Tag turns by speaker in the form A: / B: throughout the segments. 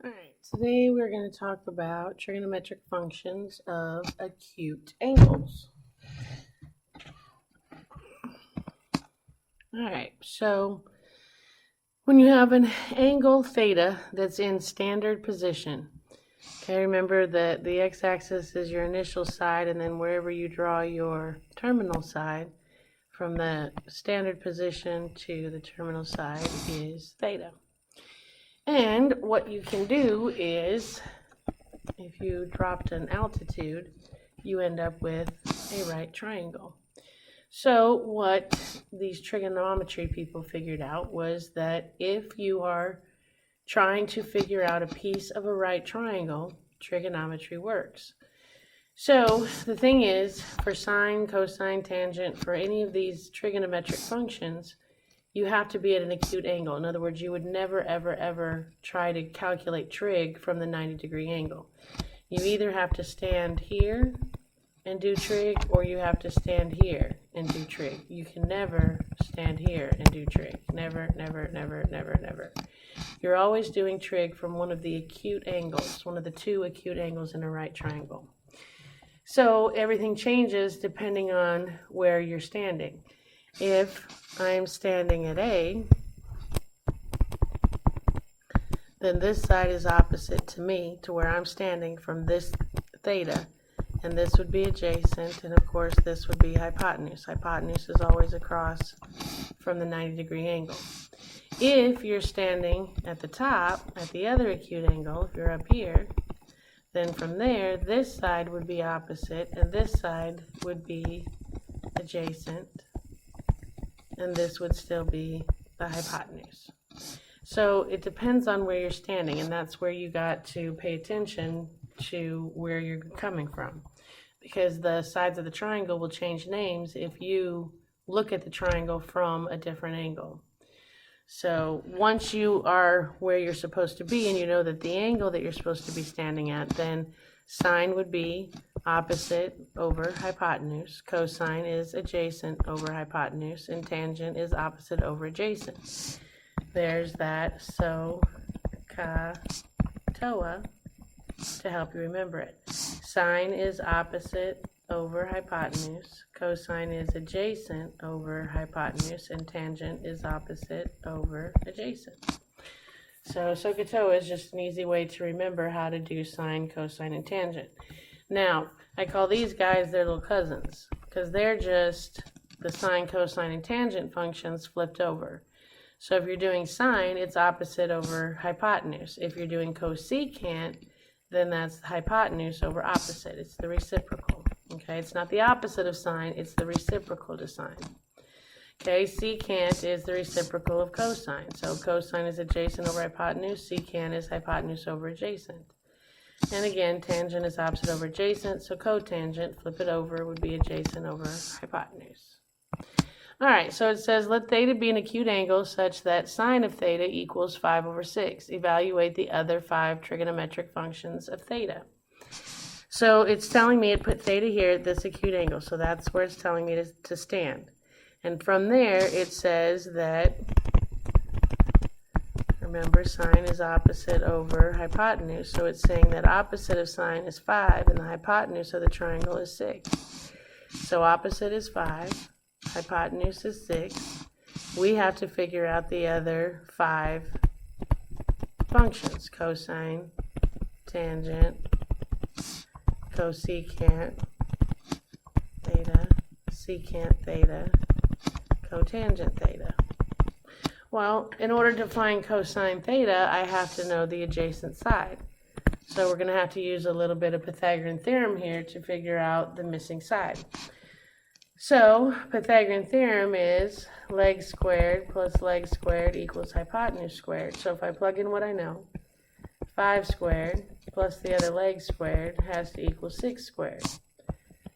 A: Alright, today we're going to talk about trigonometric functions of acute angles. Alright, so when you have an angle theta that's in standard position, okay, remember that the x-axis is your initial side, and then wherever you draw your terminal side, from the standard position to the terminal side is theta. And what you can do is, if you dropped an altitude, you end up with a right triangle. So what these trigonometry people figured out was that if you are trying to figure out a piece of a right triangle, trigonometry works. So the thing is, for sine, cosine, tangent, for any of these trigonometric functions, you have to be at an acute angle. In other words, you would never, ever, ever try to calculate trig from the 90-degree angle. You either have to stand here and do trig, or you have to stand here and do trig. You can never stand here and do trig. Never, never, never, never, never. You're always doing trig from one of the acute angles, one of the two acute angles in a right triangle. So everything changes depending on where you're standing. If I'm standing at A, then this side is opposite to me, to where I'm standing from this theta, and this would be adjacent, and of course this would be hypotenuse. Hypotenuse is always across from the 90-degree angle. If you're standing at the top, at the other acute angle, if you're up here, then from there, this side would be opposite, and this side would be adjacent, and this would still be the hypotenuse. So it depends on where you're standing, and that's where you got to pay attention to where you're coming from, because the sides of the triangle will change names if you look at the triangle from a different angle. So once you are where you're supposed to be, and you know that the angle that you're supposed to be standing at, then sine would be opposite over hypotenuse, cosine is adjacent over hypotenuse, and tangent is opposite over adjacent. There's that so, ka, toa, to help you remember it. Sine is opposite over hypotenuse, cosine is adjacent over hypotenuse, and tangent is opposite over adjacent. So SOHCAHTOA is just an easy way to remember how to do sine, cosine, and tangent. Now, I call these guys their little cousins, because they're just the sine, cosine, and tangent functions flipped over. So if you're doing sine, it's opposite over hypotenuse. If you're doing cosecant, then that's hypotenuse over opposite. It's the reciprocal. Okay, it's not the opposite of sine, it's the reciprocal to sine. Okay, secant is the reciprocal of cosine. So cosine is adjacent over hypotenuse, secant is hypotenuse over adjacent. And again, tangent is opposite over adjacent, so cotangent, flip it over, would be adjacent over hypotenuse. Alright, so it says, let theta be an acute angle such that sine of theta equals 5 over 6. Evaluate the other 5 trigonometric functions of theta. So it's telling me it put theta here at this acute angle, so that's where it's telling me to stand. And from there, it says that, remember, sine is opposite over hypotenuse, so it's saying that opposite of sine is 5, and the hypotenuse of the triangle is 6. So opposite is 5, hypotenuse is 6. We have to figure out the other 5 functions: cosine, tangent, cosecant theta, secant theta, cotangent theta. Well, in order to find cosine theta, I have to know the adjacent side. So we're going to have to use a little bit of Pythagorean Theorem here to figure out the missing side. So Pythagorean Theorem is leg squared plus leg squared equals hypotenuse squared. So if I plug in what I know, 5 squared plus the other leg squared has to equal 6 squared.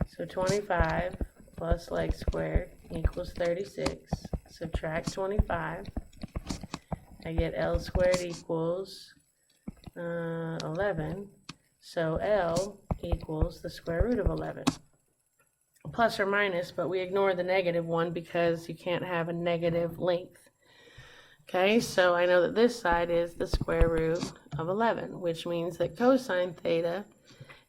A: So 25 plus leg squared equals 36. Subtract 25. I get L squared equals 11. So L equals the square root of 11. Plus or minus, but we ignore the negative one because you can't have a negative length. Okay, so I know that this side is the square root of 11, which means that cosine theta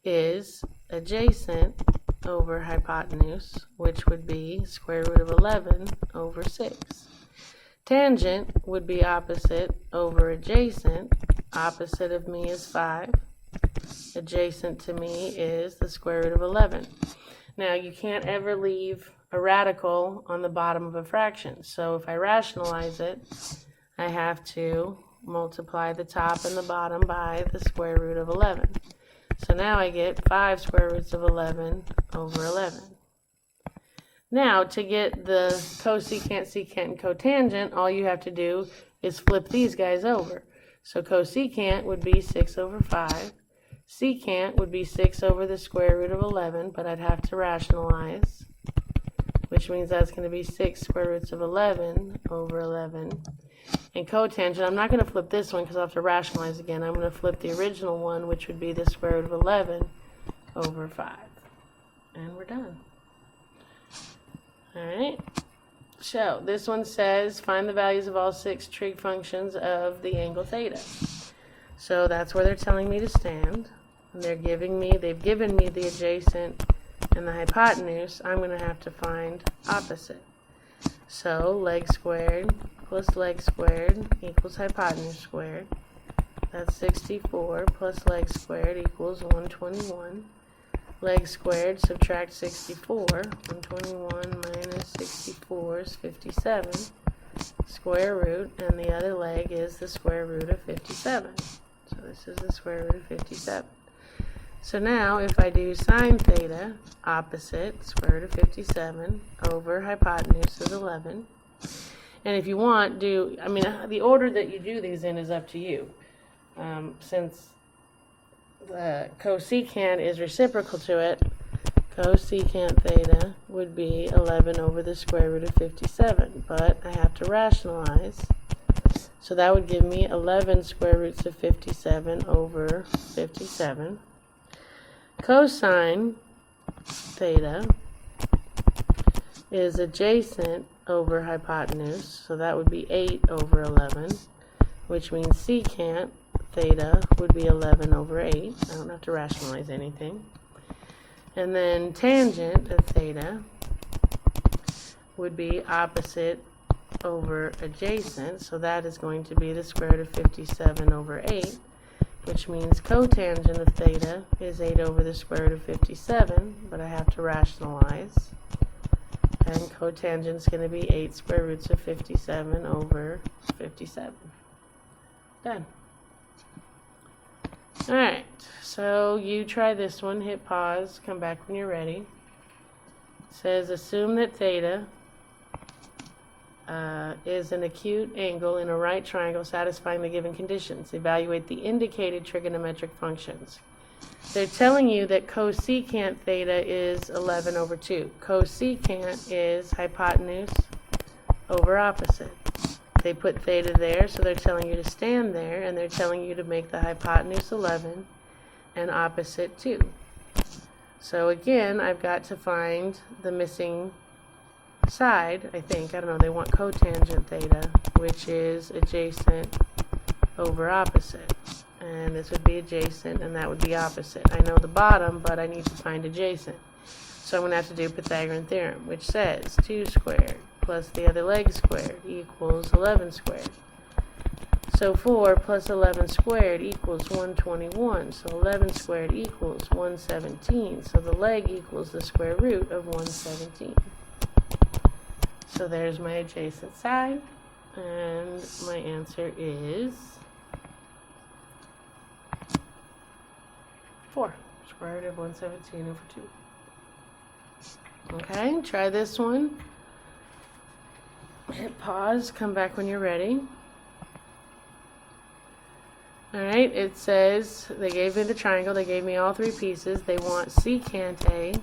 A: is adjacent over hypotenuse, which would be square root of 11 over 6. Tangent would be opposite over adjacent. Opposite of me is 5. Adjacent to me is the square root of 11. Now, you can't ever leave a radical on the bottom of a fraction. So if I rationalize it, I have to multiply the top and the bottom by the square root of 11. So now I get 5 square roots of 11 over 11. Now, to get the cosecant, secant, and cotangent, all you have to do is flip these guys over. So cosecant would be 6 over 5. Secant would be 6 over the square root of 11, but I'd have to rationalize, which means that's going to be 6 square roots of 11 over 11. And cotangent, I'm not going to flip this one because I'll have to rationalize again. I'm going to flip the original one, which would be the square root of 11 over 5. And we're done. Alright, so this one says find the values of all 6 trig functions of the angle theta. So that's where they're telling me to stand. And they've given me the adjacent and the hypotenuse. I'm going to have to find opposite. So leg squared plus leg squared equals hypotenuse squared. That's 64 plus leg squared equals 121. Leg squared, subtract 64. 121 minus 64 is 57. Square root, and the other leg is the square root of 57. So this is the square root of 57. So now if I do sine theta, opposite, square root of 57, over hypotenuse is 11. And if you want, the order that you do these in is up to you. Since the cosecant is reciprocal to it, cosecant theta would be 11 over the square root of 57, but I have to rationalize. So that would give me 11 square roots of 57 over 57. Cosine theta is adjacent over hypotenuse, so that would be 8 over 11, which means secant theta would be 11 over 8. I don't have to rationalize anything. And then tangent of theta would be opposite over adjacent, so that is going to be the square root of 57 over 8, which means cotangent of theta is 8 over the square root of 57, but I have to rationalize. And cotangent is going to be 8 square roots of 57 over 57. Done. Alright, so you try this one, hit pause, come back when you're ready. It says assume that theta is an acute angle in a right triangle satisfying the given conditions. Evaluate the indicated trigonometric functions. They're telling you that cosecant theta is 11 over 2. Cosecant is hypotenuse over opposite. They put theta there, so they're telling you to stand there, and they're telling you to make the hypotenuse 11 and opposite 2. So again, I've got to find the missing side, I think. I don't know, they want cotangent theta, which is adjacent over opposite. And this would be adjacent, and that would be opposite. I know the bottom, but I need to find adjacent. So I'm going to have to do Pythagorean Theorem, which says 2 squared plus the other leg squared equals 11 squared. So 4 plus 11 squared equals 121. So 11 squared equals 117. So the leg equals the square root of 117. So there's my adjacent side, and my answer is 4. Square root of 117 over 2. Okay, try this one. Hit pause, come back when you're ready. Alright, it says, they gave me the triangle, they gave me all 3 pieces. They want secant A,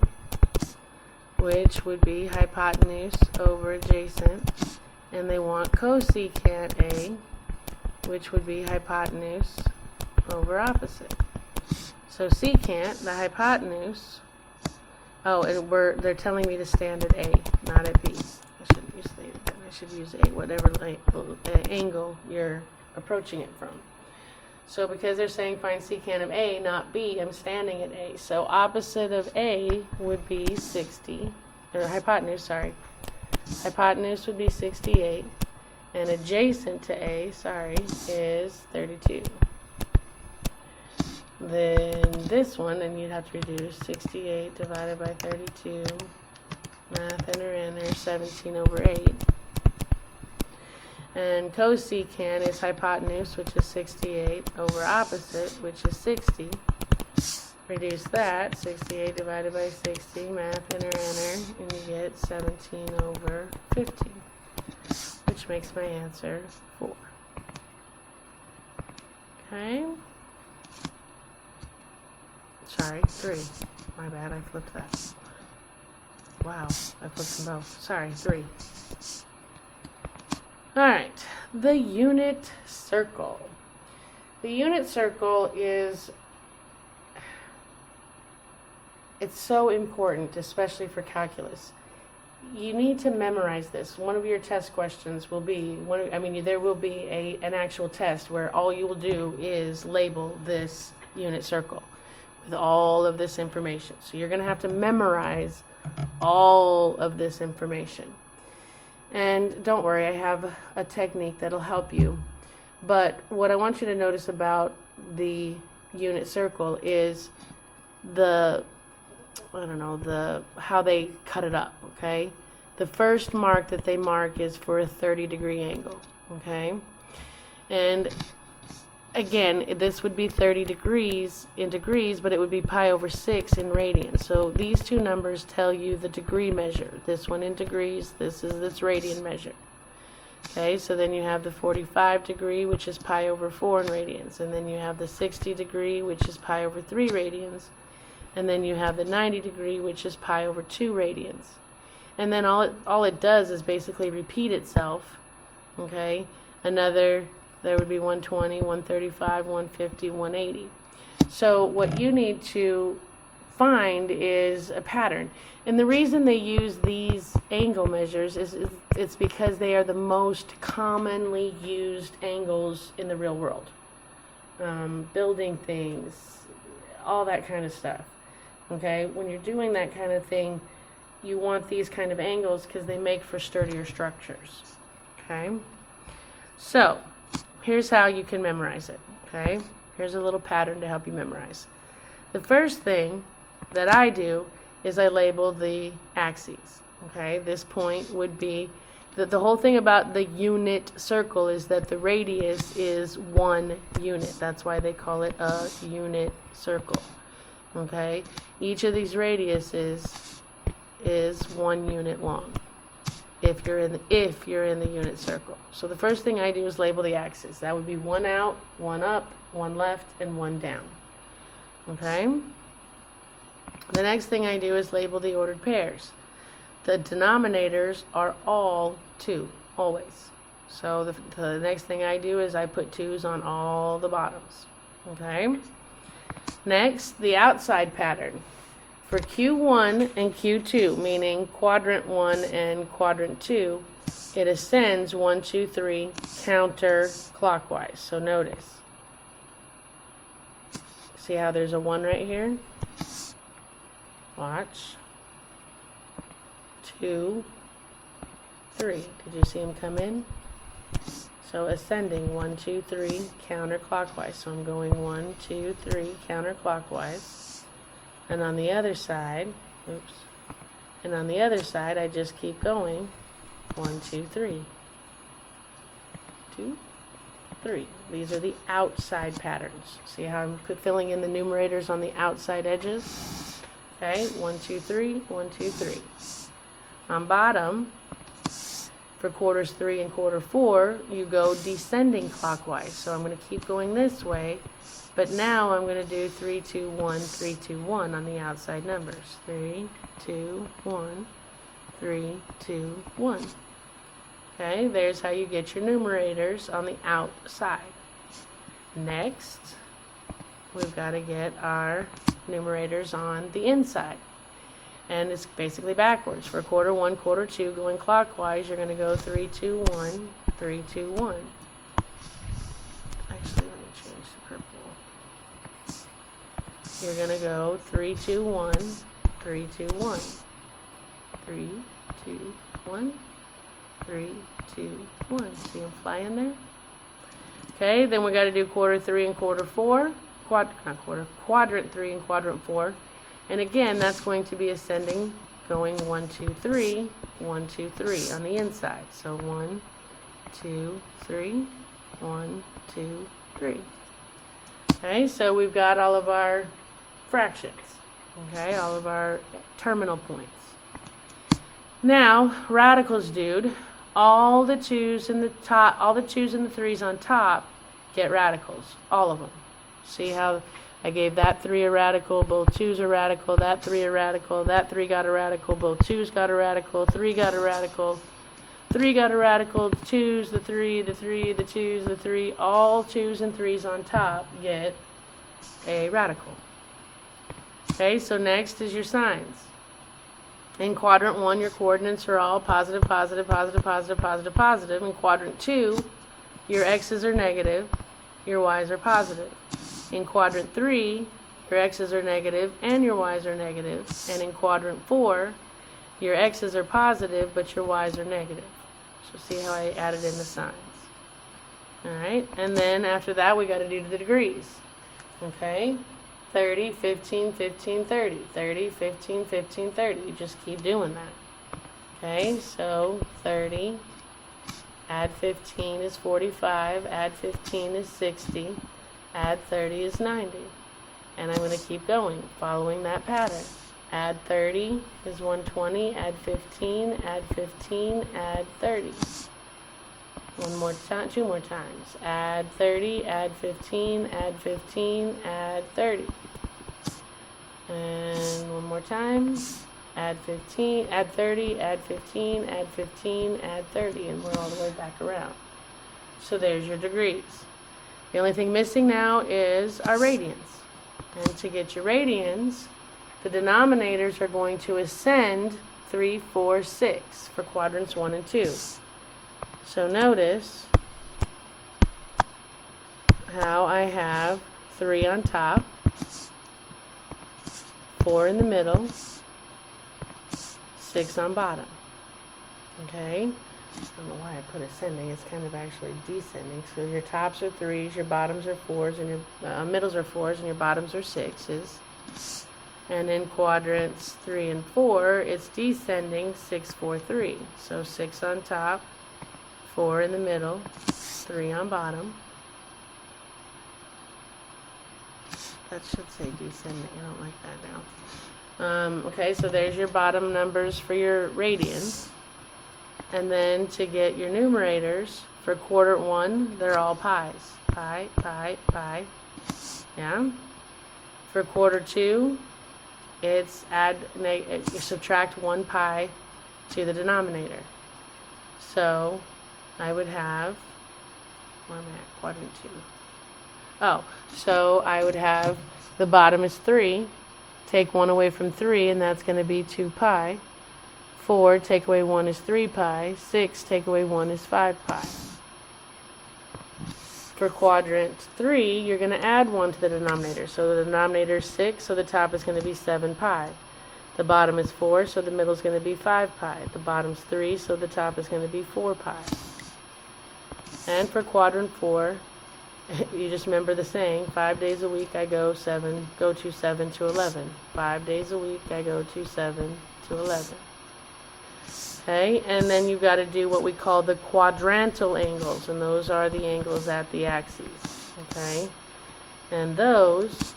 A: which would be hypotenuse over adjacent, and they want cosecant A, which would be hypotenuse over opposite. So secant, the hypotenuse, they're telling me to stand at A, not at B. I shouldn't use theta, then I should use A, whatever angle you're approaching it from. So because they're saying find secant of A, not B, I'm standing at A. So opposite of A would be 60, or hypotenuse, sorry. Hypotenuse would be 68, and adjacent to A, is 32. Then this one, and you'd have to reduce 68 divided by 32, math enter, 17 over 8. And cosecant is hypotenuse, which is 68, over opposite, which is 60. Reduce that, 68 divided by 60, math enter, and you get 17 over 15, which makes my answer 4. Okay? Sorry, 3. My bad, I flipped that. Wow, I flipped them both. Sorry, 3. Alright, the unit circle. The unit circle is, it's so important, especially for calculus. You need to memorize this. One of your test questions will be, there will be an actual test where all you will do is label this unit circle with all of this information. So you're going to have to memorize all of this information. And don't worry, I have a technique that'll help you. But what I want you to notice about the unit circle is how they cut it up, okay? The first mark that they mark is for a 30-degree angle, okay? And again, this would be 30 degrees in degrees, but it would be pi over 6 in radians. So these two numbers tell you the degree measure. This one in degrees, this is its radian measure. Okay, so then you have the 45 degree, which is pi over 4 in radians. And then you have the 60 degree, which is pi over 3 radians. And then you have the 90 degree, which is pi over 2 radians. And then all it does is basically repeat itself. Okay, there would be 120, 135, 150, 180. So what you need to find is a pattern. And the reason they use these angle measures is it's because they are the most commonly used angles in the real world. Building things, all that kind of stuff. Okay, when you're doing that kind of thing, you want these kind of angles because they make for sturdier structures. Okay, so here's how you can memorize it, okay? Here's a little pattern to help you memorize. The first thing that I do is I label the axes, okay? This point would be, the whole thing about the unit circle is that the radius is 1 unit. That's why they call it a unit circle, okay? Each of these radiuses is 1 unit long. If you're in the unit circle. So the first thing I do is label the axes. That would be 1 out, 1 up, 1 left, and 1 down. Okay? The next thing I do is label the ordered pairs. The denominators are all 2, always. So the next thing I do is I put 2's on all the bottoms. Okay? Next, the outside pattern. For Q1 and Q2, meaning quadrant 1 and quadrant 2, it ascends 1, 2, 3 counterclockwise. So notice. See how there's a 1 right here? Watch. 2, 3. Did you see him come in? So ascending 1, 2, 3 counterclockwise. So I'm going 1, 2, 3 counterclockwise. And on the other side, I just keep going. 1, 2, 3. 2, 3. These are the outside patterns. See how I'm filling in the numerators on the outside edges? Okay, 1, 2, 3, 1, 2, 3. On bottom, for quarters 3 and quarter 4, you go descending clockwise. So I'm going to keep going this way. But now I'm going to do 3, 2, 1, 3, 2, 1 on the outside numbers. 3, 2, 1, 3, 2, 1. Okay, there's how you get your numerators on the outside. Next, we've got to get our numerators on the inside. And it's basically backwards. For quarter 1, quarter 2, going clockwise, you're going to go 3, 2, 1, 3, 2, 1. Actually, let me change the purple. you're going to go 3, 2, 1, 3, 2, 1, 3, 2, 1, 3, 2, 1. See them fly in there? Okay, then we got to do quarter 3 and quarter 4. Quadrant 3 and quadrant 4. And again, that's going to be ascending, going 1, 2, 3, 1, 2, 3 on the inside. So 1, 2, 3, 1, 2, 3. Okay, so we've got all of our fractions. Okay, all of our terminal points. Now, radicals, dude. All the 2's in the top, all the 2's and the 3's on top get radicals. All of them. See how I gave that 3 a radical, both 2's a radical, that 3 a radical, that 3 got a radical, both 2's got a radical, 3 got a radical, 3 got a radical, the 2's, the 3, the 3, the 2's, the 3, all 2's and 3's on top get a radical. Okay, so next is your sines. In quadrant 1, your coordinates are all positive, positive, positive, positive, positive, positive. In quadrant 2, your x's are negative, your y's are positive. In quadrant 3, your x's are negative and your y's are negative. And in quadrant 4, your x's are positive, but your y's are negative. So see how I added in the signs. Alright, and then after that, we got to do the degrees. Okay, 30, 15, 15, 30. 30, 15, 15, 30. You just keep doing that. Okay, so 30, add 15 is 45, add 15 is 60, add 30 is 90. And I'm going to keep going, following that pattern. Add 30 is 120, add 15, add 15, add 30. One more time, 2 more times. Add 30, add 15, add 15, add 30. And one more time. Add 15, add 30, add 15, add 15, add 30. And we're all the way back around. So there's your degrees. The only thing missing now is our radians. And to get your radians, the denominators are going to ascend 3, 4, 6 for quadrants 1 and 2. So notice how I have 3 on top, 4 in the middle, 6 on bottom. Okay? I don't know why I put ascending. It's kind of actually descending. So your tops are 3s, your bottoms are 4s, and your middles are 4s, and your bottoms are 6s. And in quadrants 3 and 4, it's descending 6, 4, 3. So 6 on top, 4 in the middle, 3 on bottom. That should say descending. I don't like that now. Okay, so there's your bottom numbers for your radians. And then to get your numerators, for quadrant 1, they're all pi's. Pi, pi, pi. Yeah? For quarter 2, it's subtract 1 pi to the denominator. So I would have, where am I at? Quadrant 2. Oh, so I would have the bottom is 3. Take 1 away from 3, and that's going to be 2 pi. 4, take away 1 is 3 pi. 6, take away 1 is 5 pi. For quadrant 3, you're going to add 1 to the denominator. So the denominator is 6, so the top is going to be 7 pi. The bottom is 4, so the middle is going to be 5 pi. The bottom's 3, so the top is going to be 4 pi. And for quadrant 4, you just remember the saying, 5 days a week I go to 7 to 11. 5 days a week I go to 7 to 11. Okay, and then you've got to do what we call the quadrantal angles, and those are the angles at the axes. Okay, and those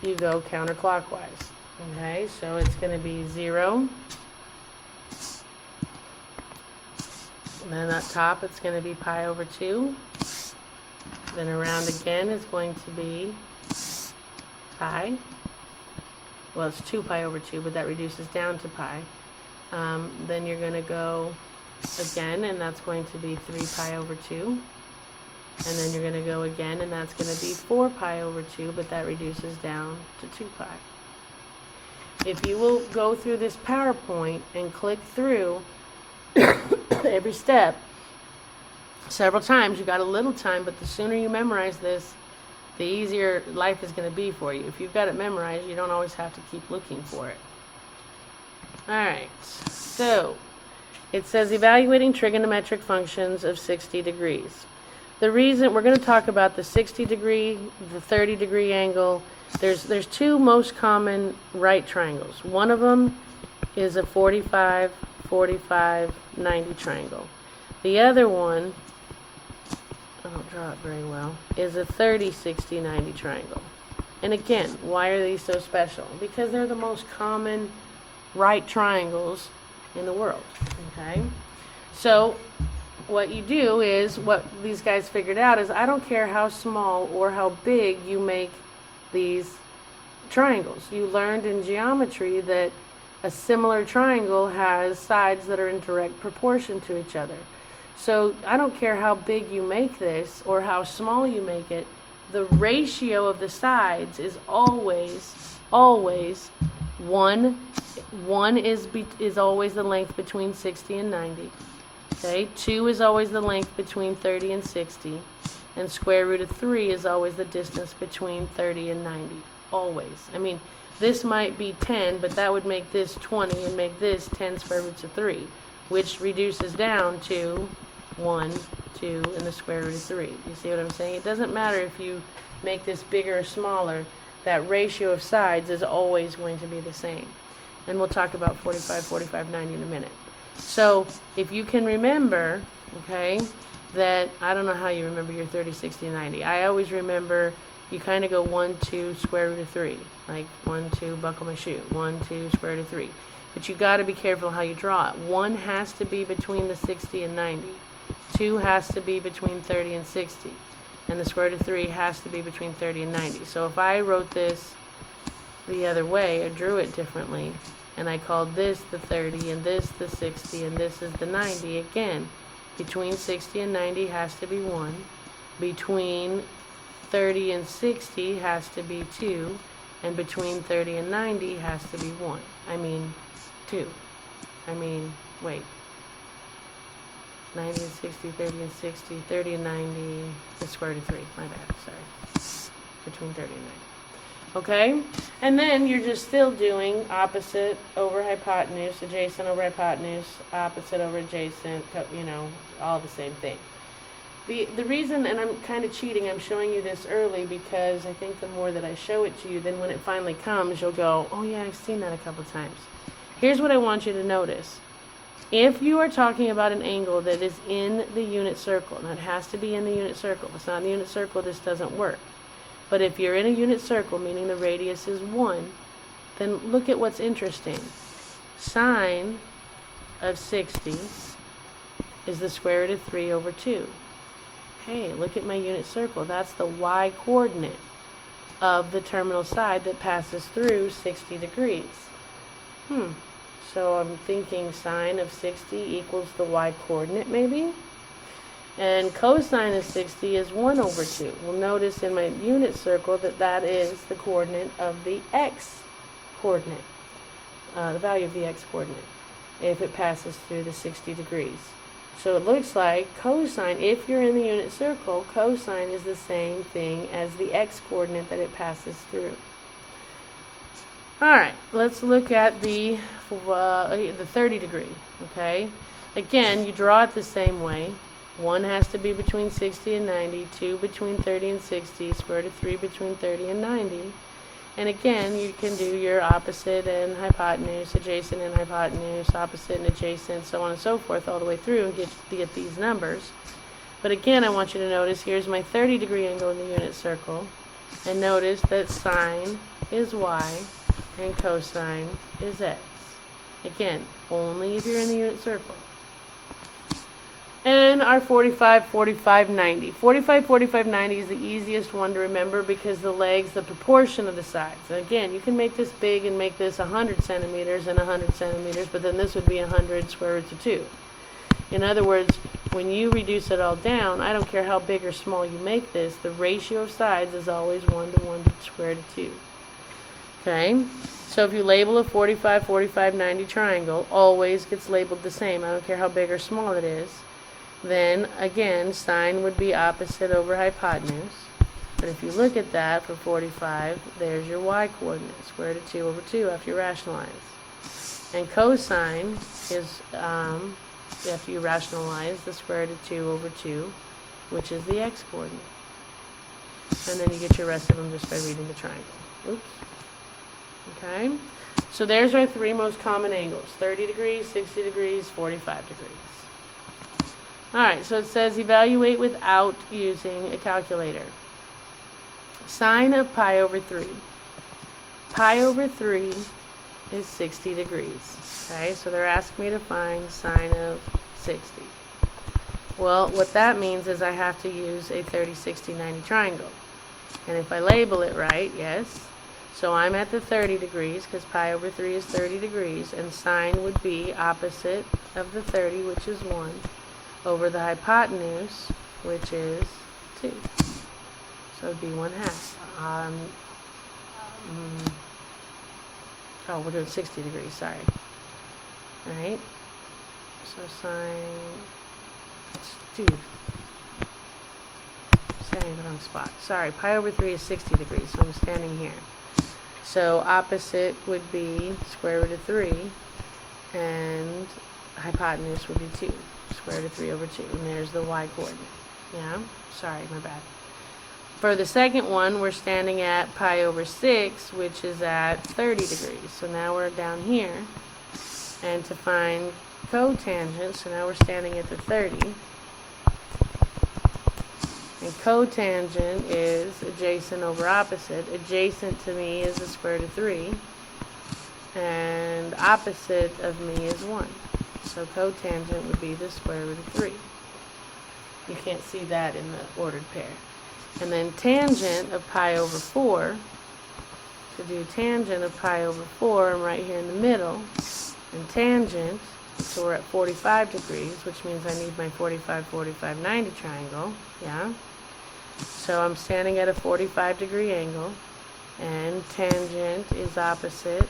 A: you go counterclockwise. Okay, so it's going to be 0. And then up top it's going to be pi over 2. Then around again is going to be pi. Well, it's 2 pi over 2, but that reduces down to pi. Then you're going to go again, and that's going to be 3 pi over 2. And then you're going to go again, and that's going to be 4 pi over 2, but that reduces down to 2 pi. If you will go through this PowerPoint and click through every step several times, you got a little time, but the sooner you memorize this, the easier life is going to be for you. If you've got it memorized, you don't always have to keep looking for it. Alright, so it says evaluating trigonometric functions of 60 degrees. The reason we're going to talk about the 60 degree, the 30 degree angle. There's two most common right triangles. One of them is a 45, 45, 90 triangle. The other one, I don't draw it very well, is a 30, 60, 90 triangle. And again, why are these so special? Because they're the most common right triangles in the world. Okay? So what you do is, what these guys figured out is, I don't care how small or how big you make these triangles. You learned in geometry that a similar triangle has sides that are in direct proportion to each other. So I don't care how big you make this or how small you make it, the ratio of the sides is always one is always the length between 60 and 90. Okay, 2 is always the length between 30 and 60, and square root of 3 is always the distance between 30 and 90. Always. I mean, this might be 10, but that would make this 20 and make this 10 square roots of 3, which reduces down to 1, 2, and the square root of 3. You see what I'm saying? It doesn't matter if you make this bigger or smaller, that ratio of sides is always going to be the same. And we'll talk about 45, 45, 90 in a minute. So if you can remember, okay, that, I don't know how you remember your 30, 60, 90. I always remember you kind of go 1, 2, square root of 3. Like 1, 2, buckle my shoe. 1, 2, square root of 3. But you got to be careful how you draw it. 1 has to be between the 60 and 90. 2 has to be between 30 and 60. And the square root of 3 has to be between 30 and 90. So if I wrote this the other way, or drew it differently, and I called this the 30, and this the 60, and this is the 90, again, between 60 and 90 has to be 1. Between 30 and 60 has to be 2. And between 30 and 90 has to be 1. I mean, 2. Wait. 90 and 60, 30 and 60, 30 and 90, the square root of 3. My bad, sorry. Between 30 and 90. Okay? And then you're just still doing opposite over hypotenuse, adjacent over hypotenuse, opposite over adjacent, you know, all the same thing. The reason, and I'm kind of cheating, I'm showing you this early because I think the more that I show it to you, then when it finally comes, you'll go, oh yeah, I've seen that a couple times. Here's what I want you to notice. If you are talking about an angle that is in the unit circle, and it has to be in the unit circle. If it's not in the unit circle, this doesn't work. But if you're in a unit circle, meaning the radius is 1, then look at what's interesting. Sine of 60 is the square root of 3 over 2. Hey, look at my unit circle. That's the y coordinate of the terminal side that passes through 60 degrees. So I'm thinking sine of 60 equals the y coordinate maybe? And cosine of 60 is 1 over 2. Well, notice in my unit circle that that is the coordinate of the x coordinate, the value of the x coordinate, if it passes through the 60 degrees. So it looks like cosine, if you're in the unit circle, cosine is the same thing as the x coordinate that it passes through. Alright, let's look at the 30 degree, okay? Again, you draw it the same way. 1 has to be between 60 and 90, 2 between 30 and 60, square root of 3 between 30 and 90. And again, you can do your opposite and hypotenuse, adjacent and hypotenuse, opposite and adjacent, so on and so forth, all the way through and get these numbers. But again, I want you to notice, here's my 30 degree angle in the unit circle. And notice that sine is y and cosine is x. Again, only if you're in the unit circle. And our 45, 45, 90. 45, 45, 90 is the easiest one to remember because the legs, the proportion of the sides. And again, you can make this big and make this 100 centimeters and 100 centimeters, but then this would be 100 square roots of 2. In other words, when you reduce it all down, I don't care how big or small you make this, the ratio of sides is always 1 to 1 square root of 2. Okay? So if you label a 45, 45, 90 triangle, always gets labeled the same. I don't care how big or small it is. Then, again, sine would be opposite over hypotenuse. But if you look at that for 45, there's your y coordinate, square root of 2 over 2 after you rationalize. And cosine is, after you rationalize, the square root of 2 over 2, which is the x coordinate. And then you get your rest of them just by reading the triangle. Oops. Okay? So there's our three most common angles: 30 degrees, 60 degrees, 45 degrees. Alright, so it says evaluate without using a calculator. Sine of pi over 3. Pi over 3 is 60 degrees. Okay, so they're asking me to find sine of 60. Well, what that means is I have to use a 30, 60, 90 triangle. And if I label it right, yes. So I'm at the 30 degrees because pi over 3 is 30 degrees. And sine would be opposite of the 30, which is 1, over the hypotenuse, which is 2. So it would be 1/2. Oh, we're doing 60 degrees, sorry. Alright. So sine, dude. Standing in the wrong spot. Sorry, pi over 3 is 60 degrees, so I'm standing here. So opposite would be square root of 3, and hypotenuse would be 2. Square root of 3 over 2, and there's the y coordinate. Yeah? Sorry, my bad. For the second one, we're standing at pi over 6, which is at 30 degrees. So now we're down here. And to find cotangent, so now we're standing at the 30. And cotangent is adjacent over opposite. Adjacent to me is the square root of 3. And opposite of me is 1. So cotangent would be the square root of 3. You can't see that in the ordered pair. And then tangent of pi over 4. To do tangent of pi over 4, I'm right here in the middle. And tangent, so we're at 45 degrees, which means I need my 45, 45, 90 triangle. Yeah? So I'm standing at a 45 degree angle. And tangent is opposite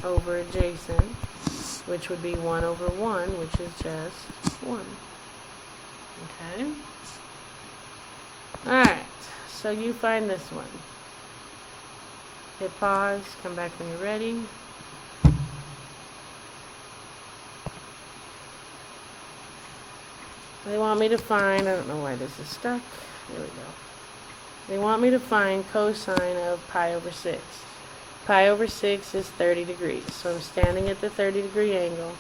A: over adjacent, which would be 1 over 1, which is just 1. Okay? Alright, so you find this one. Hit pause, come back when you're ready. They want me to find, I don't know why this is stuck. Here we go. They want me to find cosine of pi over 6. Pi over 6 is 30 degrees. So I'm standing at the 30 degree angle.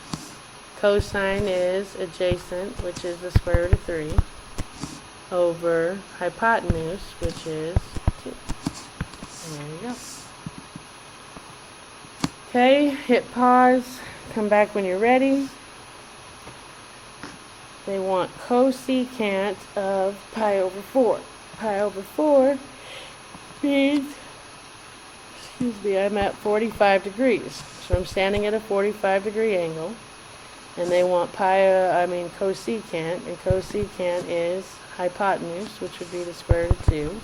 A: Cosine is adjacent, which is the square root of 3, over hypotenuse, which is 2. And there you go. Okay, hit pause. Come back when you're ready. They want cosecant of pi over 4. Pi over 4 means, excuse me, I'm at 45 degrees. So I'm standing at a 45 degree angle. And they want cosecant, and cosecant is hypotenuse, which would be the square root of 2,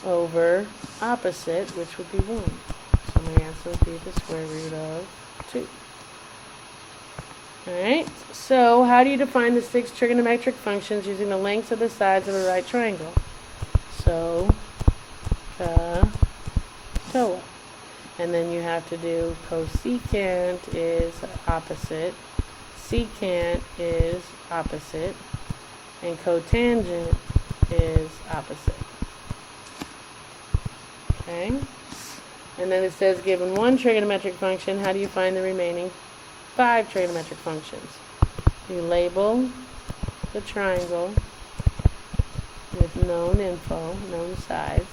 A: over opposite, which would be 1. So my answer would be the square root of 2. Alright, so how do you define the 6 trigonometric functions using the lengths of the sides of a right triangle? So, TOA. And then you have to do cosecant is opposite, secant is opposite, and cotangent is opposite. Okay? And then it says given one trigonometric function, how do you find the remaining 5 trigonometric functions? You label the triangle with known info, known sides.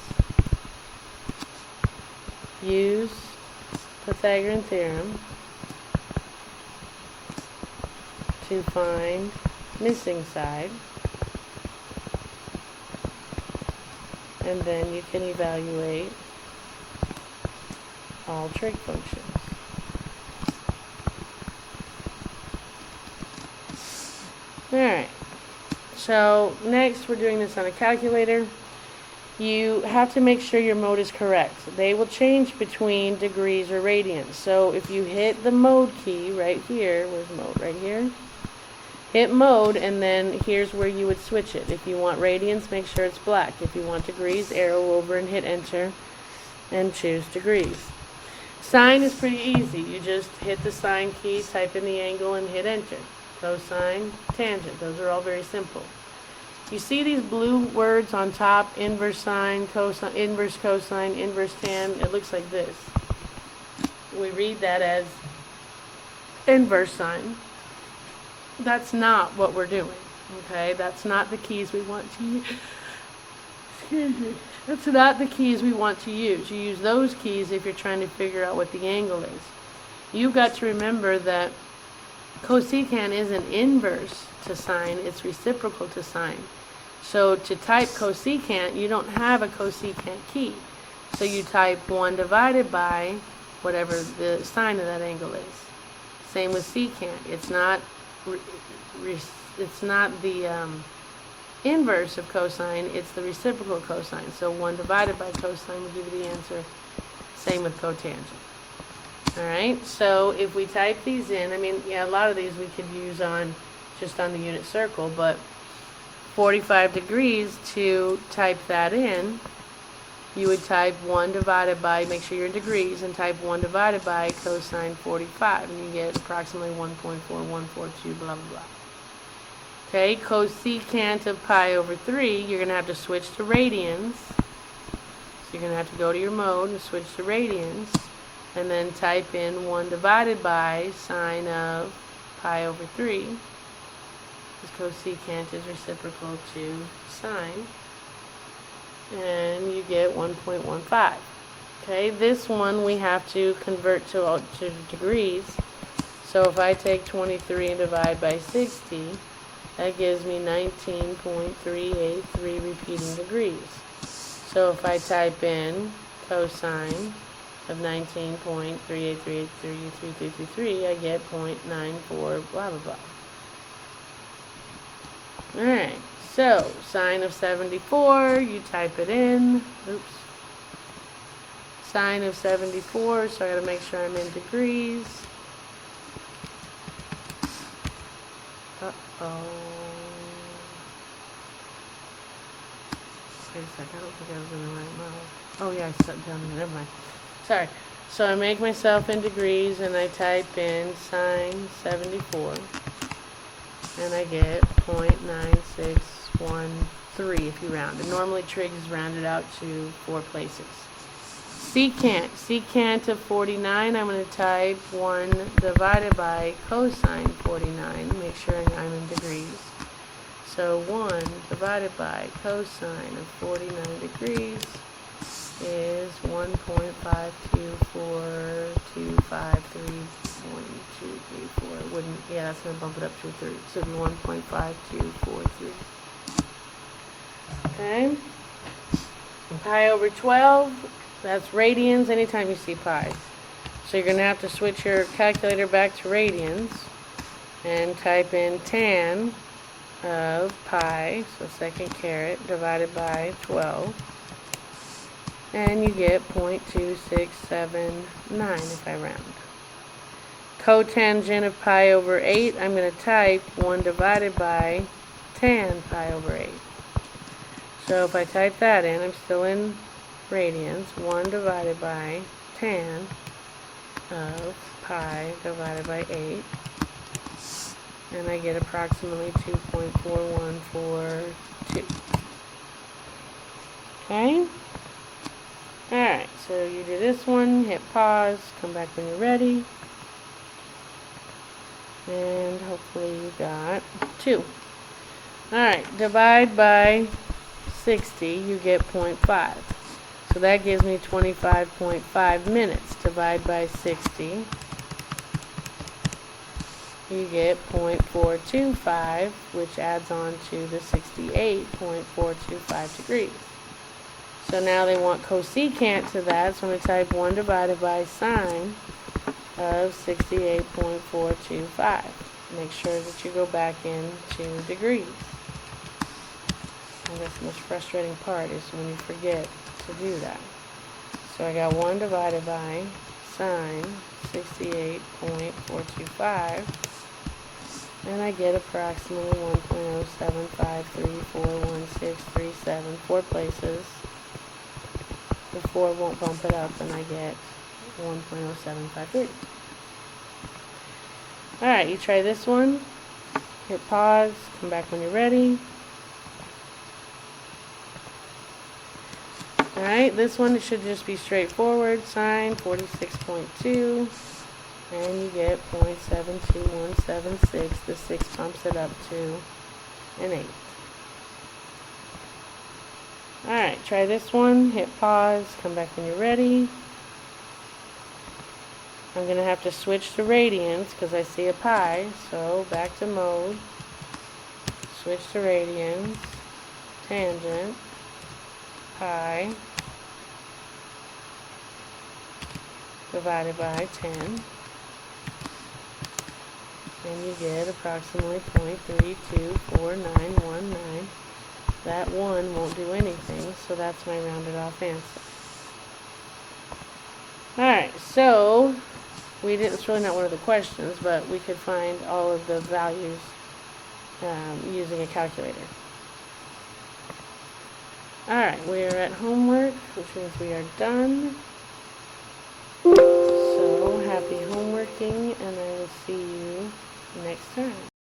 A: Use Pythagorean Theorem to find missing side. And then you can evaluate all trig functions. Alright, so next we're doing this on a calculator. You have to make sure your mode is correct. They will change between degrees or radians. So if you hit the mode key right here, where's mode? Right here. hit mode, and then here's where you would switch it. If you want radians, make sure it's black. If you want degrees, arrow over and hit enter and choose degrees. Sine is pretty easy. You just hit the sine key, type in the angle, and hit enter. Cosine, tangent. Those are all very simple. You see these blue words on top, inverse sine, cosine, inverse cosine, inverse tan? It looks like this. We read that as inverse sine. That's not what we're doing, okay? That's not the keys we want to use. Excuse me. That's not the keys we want to use. You use those keys if you're trying to figure out what the angle is. You've got to remember that cosecant isn't inverse to sine, it's reciprocal to sine. So to type cosecant, you don't have a cosecant key. So you type 1 divided by whatever the sine of that angle is. Same with secant. It's not the inverse of cosine, it's the reciprocal cosine. So 1 divided by cosine will give you the answer. Same with cotangent. Alright, so if we type these in, I mean, yeah, a lot of these we could use just on the unit circle, but 45 degrees, to type that in, you would type 1 divided by, make sure you're in degrees, and type 1 divided by cosine 45, and you get approximately 1.4142, blah, blah, blah. Okay, cosecant of pi over 3, you're going to have to switch to radians. So you're going to have to go to your mode and switch to radians, and then type in 1 divided by sine of pi over 3, because cosecant is reciprocal to sine. And you get 1.15. Okay, this one we have to convert to degrees. So if I take 23 and divide by 60, that gives me 19.383 repeating degrees. So if I type in cosine of 19.383833333, I get 0.94 blah blah blah. Alright. So, sine of 74, you type it in. Oops. Sine of 74, so I gotta make sure I'm in degrees. Uh-oh. Wait a second, I don't think I was in the right mode. Oh yeah, I set down there, never mind. Sorry. So I make myself in degrees and I type in sine 74. And I get 0.9613 if you round. And normally trig is rounded out to 4 places. Secant of 49, I'm going to type 1 divided by cosine 49. Make sure I'm in degrees. So 1 divided by cosine of 49 degrees is 1.524253.234. It wouldn't, yeah, that's going to bump it up to a 3. So it'd be 1.5243. Okay. And pi over 12, that's radians anytime you see pi. So you're going to have to switch your calculator back to radians and type in tan of pi, so second caret, divided by 12. And you get 0.2679 if I round. Cotangent of pi over 8, I'm going to type 1 divided by tan pi over 8. So if I type that in, I'm still in radians. 1 divided by tan of pi divided by 8. And I get approximately 2.4142. Okay? Alright, so you do this one, hit pause, come back when you're ready. And hopefully you got 2. Alright, divide by 60, you get 0.5. So that gives me 25.5 minutes. Divide by 60, you get 0.425, which adds on to the 68.425 degrees. So now they want cosecant to that, so I'm going to type 1 divided by sine of 68.425. Make sure that you go back into degrees. And that's the most frustrating part, is when you forget to do that. So I got 1 divided by sine 68.425 And I get approximately 1.07534167, 4 places. The 4 won't bump it up, and I get 1.0753. Alright, you try this one. Hit pause, come back when you're ready. Alright, this one should just be straightforward. Sine 46.2. And you get 0.72176. The 6 pumps it up to an 8. Alright, try this one. Hit pause. Come back when you're ready. I'm going to have to switch to radians because I see a pi. So back to mode. Switch to radians. Tangent. Pi. Divided by 10. And you get approximately 0.324919. That 1 won't do anything, so that's my rounded off answer. Alright, so it's really not one of the questions, but we could find all of the values using a calculator. Alright, we are at homework, which means we are done. So happy homeworking, and I will see you next time.